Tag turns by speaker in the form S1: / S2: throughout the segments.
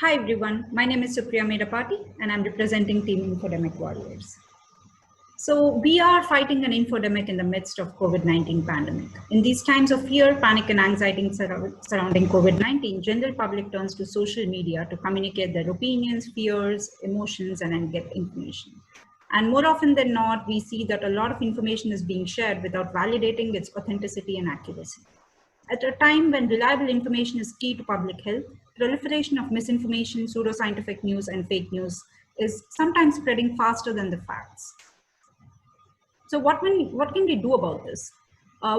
S1: Hi everyone, my name is Supriya Medapati and I'm representing Team Infodemic Warriors. So we are fighting an infodemic in the midst of COVID-19 pandemic. In these times of fear, panic and anxiety surrounding COVID-19, general public turns to social media to communicate their opinions, fears, emotions, and get information. And more often than not, we see that a lot of information is being shared without validating its authenticity and accuracy. At a time when reliable information is key to public health, proliferation of misinformation, pseudo-scientific news, and fake news is sometimes spreading faster than the facts. So what can we do about this?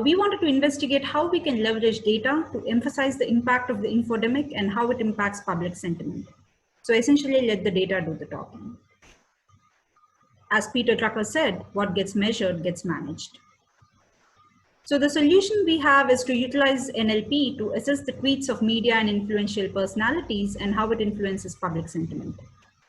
S1: We wanted to investigate how we can leverage data to emphasize the impact of the infodemic and how it impacts public sentiment. So essentially, let the data do the talking. As Peter Drucker said, what gets measured gets managed. So the solution we have is to utilize NLP to assess the tweets of media and influential personalities and how it influences public sentiment.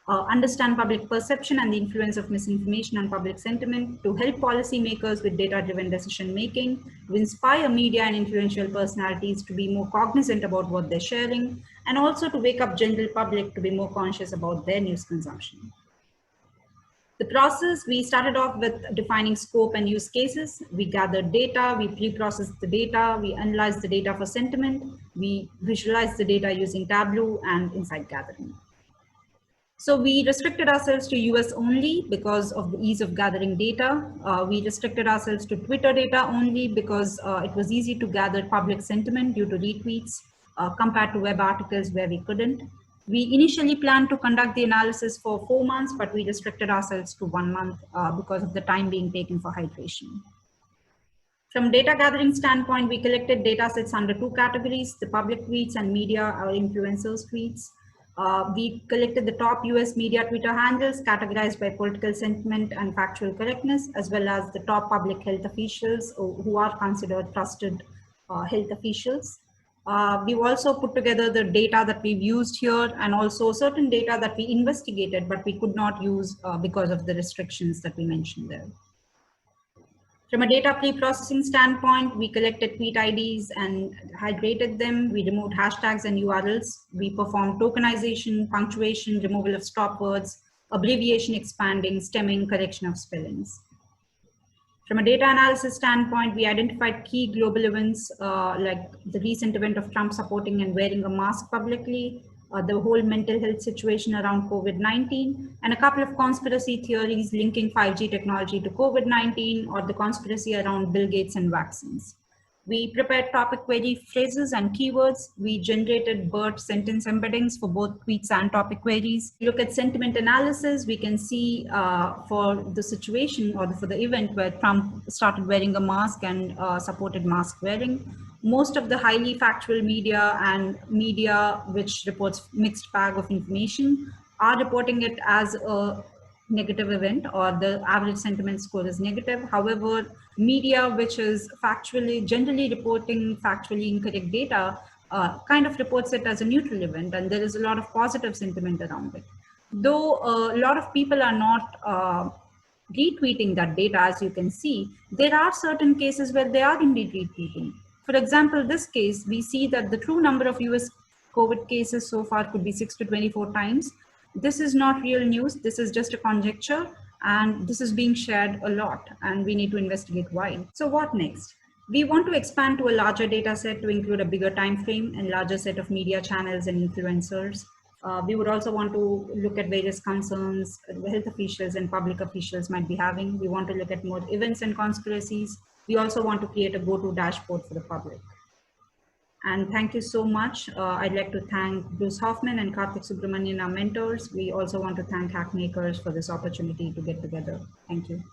S1: Understand public perception and the influence of misinformation on public sentiment, to help policymakers with data-driven decision-making, to inspire media and influential personalities to be more cognizant about what they're sharing, and also to wake up general public to be more conscious about their news consumption. The process, we started off with defining scope and use cases. We gathered data, we pre-processed the data, we analyzed the data for sentiment, we visualized the data using Tableau and insight gathering. So we restricted ourselves to US only because of the ease of gathering data. We restricted ourselves to Twitter data only because it was easy to gather public sentiment due to retweets compared to web articles where we couldn't. We initially planned to conduct the analysis for 4 months, but we restricted ourselves to 1 month because of the time being taken for hydration. From data gathering standpoint, we collected data sets under 2 categories, the public tweets and media or influencers tweets. We collected the top US media Twitter handles categorized by political sentiment and factual correctness, as well as the top public health officials who are considered trusted health officials. We've also put together the data that we've used here and also certain data that we investigated, but we could not use because of the restrictions that we mentioned there. From a data pre-processing standpoint, we collected tweet IDs and hydrated them. We removed hashtags and URLs. We performed tokenization, punctuation, removal of stop words, abbreviation expanding, stemming, correction of spellings. From a data analysis standpoint, we identified key global events like the recent event of Trump supporting and wearing a mask publicly, the whole mental health situation around COVID-19, and a couple of conspiracy theories linking 5G technology to COVID-19 or the conspiracy around Bill Gates and vaccines. We prepared topic query phrases and keywords. We generated BERT sentence embeddings for both tweets and topic queries. Look at sentiment analysis. We can see for the situation or for the event where Trump started wearing a mask and supported mask wearing. Most of the highly factual media and media which reports mixed bag of information are reporting it as a negative event or the average sentiment score is negative. However, media which is generally reporting factually incorrect data kind of reports it as a neutral event, and there is a lot of positive sentiment around it. Though a lot of people are not retweeting that data, as you can see, there are certain cases where they are indeed retweeting. For example, this case, we see that the true number of US COVID cases so far could be 6 to 24 times. This is not real news. This is just a conjecture, and this is being shared a lot, and we need to investigate why. So what next? We want to expand to a larger data set to include a bigger time frame and larger set of media channels and influencers. We would also want to look at various concerns health officials and public officials might be having. We want to look at more events and conspiracies. We also want to create a go-to dashboard for the public. And thank you so much. I'd like to thank Bruce Hoffman and Karthik Subramanian, our mentors. We also want to thank Hackmakers for this opportunity to get together. Thank you.